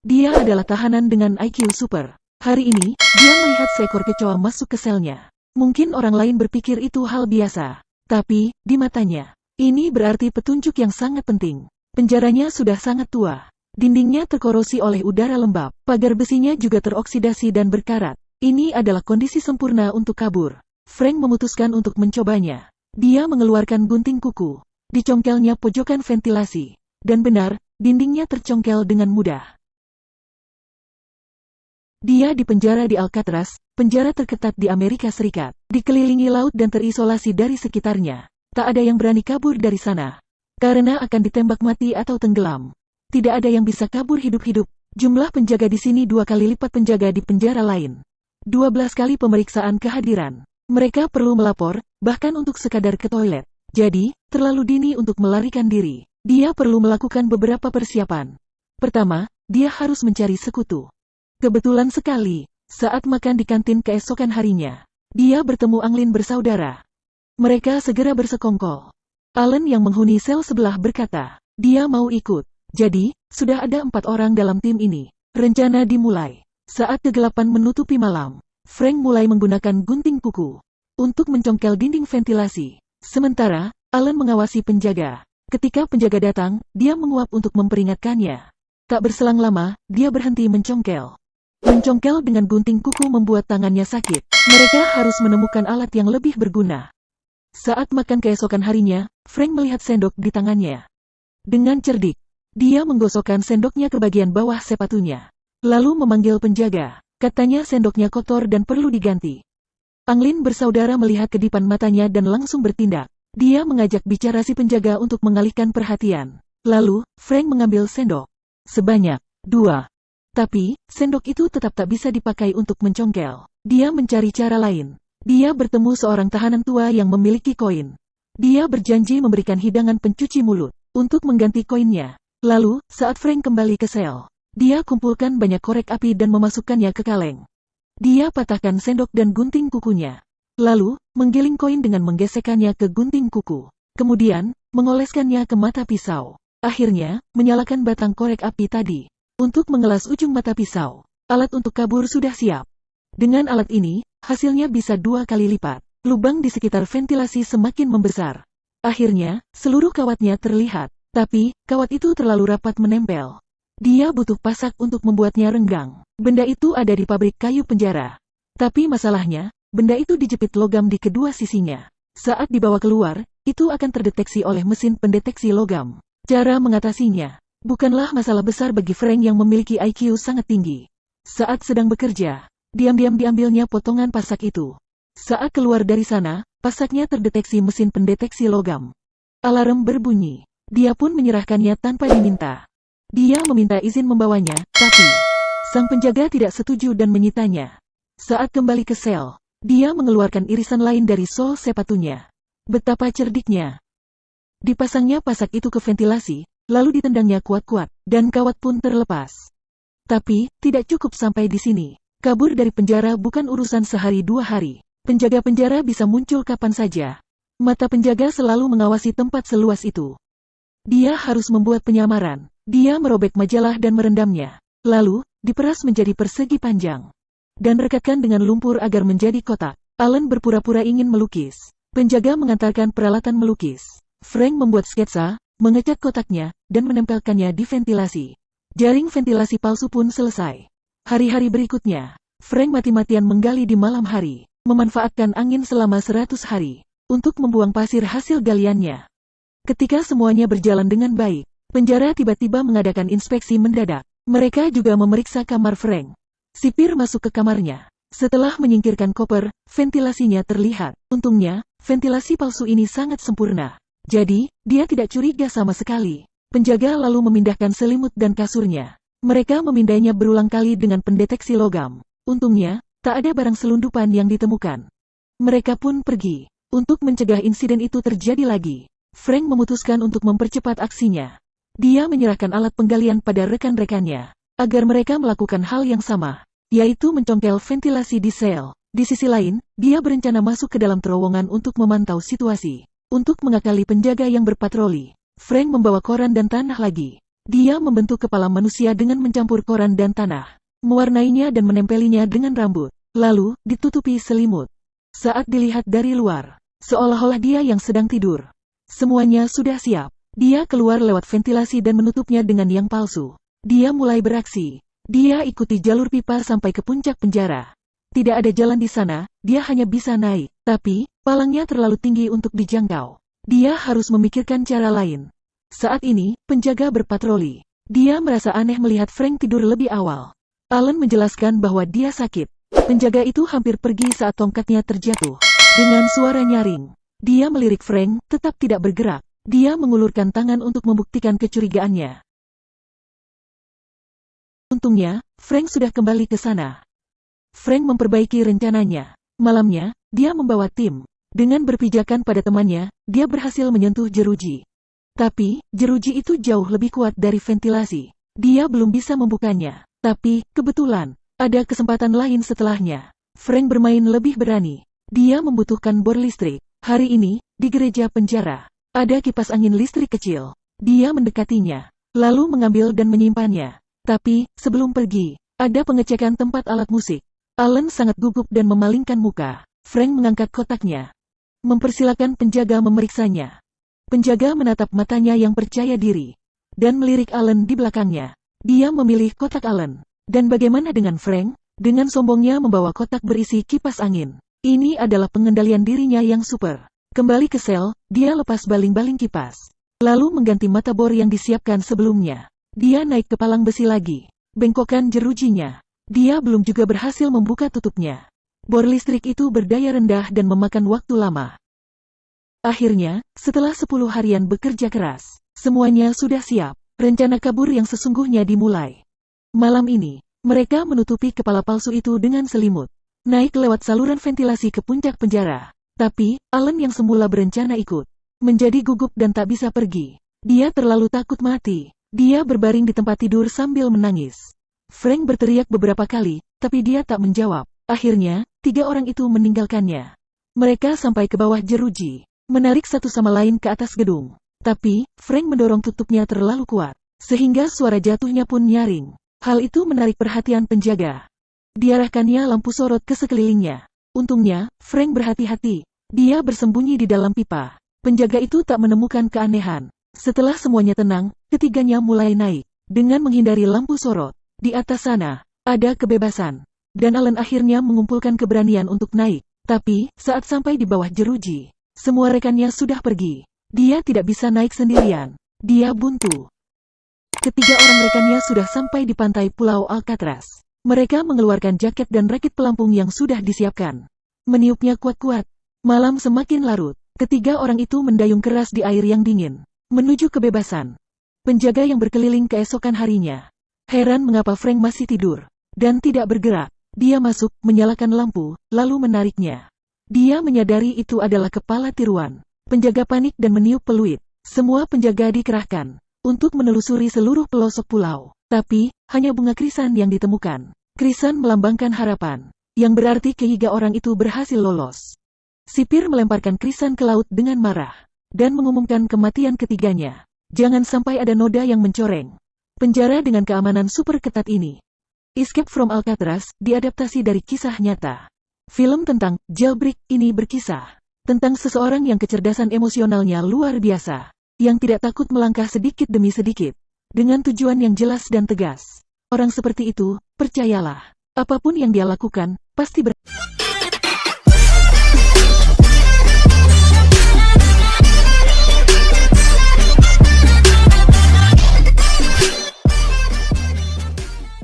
Dia adalah tahanan dengan IQ super. Hari ini, dia melihat seekor kecoa masuk ke selnya. Mungkin orang lain berpikir itu hal biasa. Tapi, di matanya, ini berarti petunjuk yang sangat penting. Penjaranya sudah sangat tua. Dindingnya terkorosi oleh udara lembab. Pagar besinya juga teroksidasi dan berkarat. Ini adalah kondisi sempurna untuk kabur. Frank memutuskan untuk mencobanya. Dia mengeluarkan gunting kuku. Dicongkelnya pojokan ventilasi. Dan benar, dindingnya tercongkel dengan mudah. Dia dipenjara di Alcatraz, penjara terketat di Amerika Serikat. Dikelilingi laut dan terisolasi dari sekitarnya. Tak ada yang berani kabur dari sana. Karena akan ditembak mati atau tenggelam. Tidak ada yang bisa kabur hidup-hidup. Jumlah penjaga di sini 2 kali lipat penjaga di penjara lain. 12 kali pemeriksaan kehadiran. Mereka perlu melapor, bahkan untuk sekadar ke toilet. Jadi, terlalu dini untuk melarikan diri. Dia perlu melakukan beberapa persiapan. Pertama, dia harus mencari sekutu. Kebetulan sekali, saat makan di kantin keesokan harinya, dia bertemu Anglin bersaudara. Mereka segera bersekongkol. Allen yang menghuni sel sebelah berkata, dia mau ikut. Jadi, sudah ada 4 orang dalam tim ini. Rencana dimulai. Saat kegelapan menutupi malam, Frank mulai menggunakan gunting kuku untuk mencongkel dinding ventilasi. Sementara, Allen mengawasi penjaga. Ketika penjaga datang, dia menguap untuk memperingatkannya. Tak berselang lama, dia berhenti mencongkel. Mencongkel dengan gunting kuku membuat tangannya sakit. Mereka harus menemukan alat yang lebih berguna. Saat makan keesokan harinya, Frank melihat sendok di tangannya. Dengan cerdik, dia menggosokkan sendoknya ke bagian bawah sepatunya. Lalu memanggil penjaga. Katanya sendoknya kotor dan perlu diganti. Anglin bersaudara melihat kedipan matanya dan langsung bertindak. Dia mengajak bicara si penjaga untuk mengalihkan perhatian. Lalu, Frank mengambil sendok. Sebanyak 2. Tapi, sendok itu tetap tak bisa dipakai untuk mencongkel. Dia mencari cara lain. Dia bertemu seorang tahanan tua yang memiliki koin. Dia berjanji memberikan hidangan pencuci mulut untuk mengganti koinnya. Lalu, saat Frank kembali ke sel, dia kumpulkan banyak korek api dan memasukkannya ke kaleng. Dia patahkan sendok dan gunting kukunya. Lalu, menggiling koin dengan menggesekkannya ke gunting kuku. Kemudian, mengoleskannya ke mata pisau. Akhirnya, menyalakan batang korek api tadi. Untuk mengelas ujung mata pisau, alat untuk kabur sudah siap. Dengan alat ini, hasilnya bisa 2 kali lipat. Lubang di sekitar ventilasi semakin membesar. Akhirnya, seluruh kawatnya terlihat. Tapi, kawat itu terlalu rapat menempel. Dia butuh pasak untuk membuatnya renggang. Benda itu ada di pabrik kayu penjara. Tapi masalahnya, benda itu dijepit logam di kedua sisinya. Saat dibawa keluar, itu akan terdeteksi oleh mesin pendeteksi logam. Cara mengatasinya bukanlah masalah besar bagi Frank yang memiliki IQ sangat tinggi. Saat sedang bekerja, diam-diam diambilnya potongan pasak itu. Saat keluar dari sana, pasaknya terdeteksi mesin pendeteksi logam. Alarm berbunyi. Dia pun menyerahkannya tanpa diminta. Dia meminta izin membawanya, tapi sang penjaga tidak setuju dan menyitanya. Saat kembali ke sel, dia mengeluarkan irisan lain dari sol sepatunya. Betapa cerdiknya. Dipasangnya pasak itu ke ventilasi, lalu ditendangnya kuat-kuat, dan kawat pun terlepas. Tapi, tidak cukup sampai di sini. Kabur dari penjara bukan urusan sehari 2 hari. Penjaga penjara bisa muncul kapan saja. Mata penjaga selalu mengawasi tempat seluas itu. Dia harus membuat penyamaran. Dia merobek majalah dan merendamnya. Lalu, diperas menjadi persegi panjang. Dan rekatkan dengan lumpur agar menjadi kotak. Allen berpura-pura ingin melukis. Penjaga mengantarkan peralatan melukis. Frank membuat sketsa, mengecat kotaknya, dan menempelkannya di ventilasi. Jaring ventilasi palsu pun selesai. Hari-hari berikutnya, Frank mati-matian menggali di malam hari, memanfaatkan angin selama 100 hari, untuk membuang pasir hasil galiannya. Ketika semuanya berjalan dengan baik, penjara tiba-tiba mengadakan inspeksi mendadak. Mereka juga memeriksa kamar Frank. Sipir masuk ke kamarnya. Setelah menyingkirkan koper, ventilasinya terlihat. Untungnya, ventilasi palsu ini sangat sempurna. Jadi, dia tidak curiga sama sekali. Penjaga lalu memindahkan selimut dan kasurnya. Mereka memindainya berulang kali dengan pendeteksi logam. Untungnya, tak ada barang selundupan yang ditemukan. Mereka pun pergi. Untuk mencegah insiden itu terjadi lagi, Frank memutuskan untuk mempercepat aksinya. Dia menyerahkan alat penggalian pada rekan-rekannya, agar mereka melakukan hal yang sama, yaitu mencongkel ventilasi di sel. Di sisi lain, dia berencana masuk ke dalam terowongan untuk memantau situasi. Untuk mengakali penjaga yang berpatroli, Frank membawa koran dan tanah lagi. Dia membentuk kepala manusia dengan mencampur koran dan tanah, mewarnainya dan menempelinya dengan rambut, lalu ditutupi selimut. Saat dilihat dari luar, seolah-olah dia yang sedang tidur. Semuanya sudah siap. Dia keluar lewat ventilasi dan menutupnya dengan yang palsu. Dia mulai beraksi. Dia ikuti jalur pipa sampai ke puncak penjara. Tidak ada jalan di sana, dia hanya bisa naik. Tapi, palangnya terlalu tinggi untuk dijangkau. Dia harus memikirkan cara lain. Saat ini, penjaga berpatroli. Dia merasa aneh melihat Frank tidur lebih awal. Alan menjelaskan bahwa dia sakit. Penjaga itu hampir pergi saat tongkatnya terjatuh. Dengan suara nyaring, dia melirik Frank, tetap tidak bergerak. Dia mengulurkan tangan untuk membuktikan kecurigaannya. Untungnya, Frank sudah kembali ke sana. Frank memperbaiki rencananya. Malamnya, dia membawa tim. Dengan berpijakan pada temannya, dia berhasil menyentuh jeruji. Tapi, jeruji itu jauh lebih kuat dari ventilasi. Dia belum bisa membukanya. Tapi, kebetulan, ada kesempatan lain setelahnya. Frank bermain lebih berani. Dia membutuhkan bor listrik. Hari ini, di gereja penjara, ada kipas angin listrik kecil. Dia mendekatinya, lalu mengambil dan menyimpannya. Tapi, sebelum pergi, ada pengecekan tempat alat musik. Alan sangat gugup dan memalingkan muka. Frank mengangkat kotaknya. Mempersilakan penjaga memeriksanya. Penjaga menatap matanya yang percaya diri. Dan melirik Alan di belakangnya. Dia memilih kotak Alan. Dan bagaimana dengan Frank? Dengan sombongnya membawa kotak berisi kipas angin. Ini adalah pengendalian dirinya yang super. Kembali ke sel, dia lepas baling-baling kipas. Lalu mengganti mata bor yang disiapkan sebelumnya. Dia naik ke palang besi lagi. Bengkokkan jerujinya. Dia belum juga berhasil membuka tutupnya. Bor listrik itu berdaya rendah dan memakan waktu lama. Akhirnya, setelah 10 harian bekerja keras, semuanya sudah siap. Rencana kabur yang sesungguhnya dimulai. Malam ini, mereka menutupi kepala palsu itu dengan selimut. Naik lewat saluran ventilasi ke puncak penjara. Tapi, Alan yang semula berencana ikut, menjadi gugup dan tak bisa pergi. Dia terlalu takut mati. Dia berbaring di tempat tidur sambil menangis. Frank berteriak beberapa kali, tapi dia tak menjawab. Akhirnya, 3 orang itu meninggalkannya. Mereka sampai ke bawah jeruji, menarik satu sama lain ke atas gedung. Tapi, Frank mendorong tutupnya terlalu kuat, sehingga suara jatuhnya pun nyaring. Hal itu menarik perhatian penjaga. Diarahkannya lampu sorot ke sekelilingnya. Untungnya, Frank berhati-hati. Dia bersembunyi di dalam pipa. Penjaga itu tak menemukan keanehan. Setelah semuanya tenang, ketiganya mulai naik. Dengan menghindari lampu sorot, di atas sana, ada kebebasan. Dan Alan akhirnya mengumpulkan keberanian untuk naik. Tapi, saat sampai di bawah jeruji, semua rekannya sudah pergi. Dia tidak bisa naik sendirian. Dia buntu. Ketiga orang rekannya sudah sampai di pantai Pulau Alcatraz. Mereka mengeluarkan jaket dan rakit pelampung yang sudah disiapkan. Meniupnya kuat-kuat. Malam semakin larut. Ketiga orang itu mendayung keras di air yang dingin, menuju kebebasan. Penjaga yang berkeliling keesokan harinya heran mengapa Frank masih tidur dan tidak bergerak. Dia masuk, menyalakan lampu, lalu menariknya. Dia menyadari itu adalah kepala tiruan. Penjaga panik dan meniup peluit. Semua penjaga dikerahkan untuk menelusuri seluruh pelosok pulau. Tapi, hanya bunga krisan yang ditemukan. Krisan melambangkan harapan, yang berarti ketiga orang itu berhasil lolos. Sipir melemparkan krisan ke laut dengan marah, dan mengumumkan kematian ketiganya. Jangan sampai ada noda yang mencoreng. Penjara dengan keamanan super ketat ini. Escape from Alcatraz diadaptasi dari kisah nyata. Film tentang jailbreak ini berkisah tentang seseorang yang kecerdasan emosionalnya luar biasa, yang tidak takut melangkah sedikit demi sedikit, dengan tujuan yang jelas dan tegas. Orang seperti itu, percayalah, apapun yang dia lakukan, pasti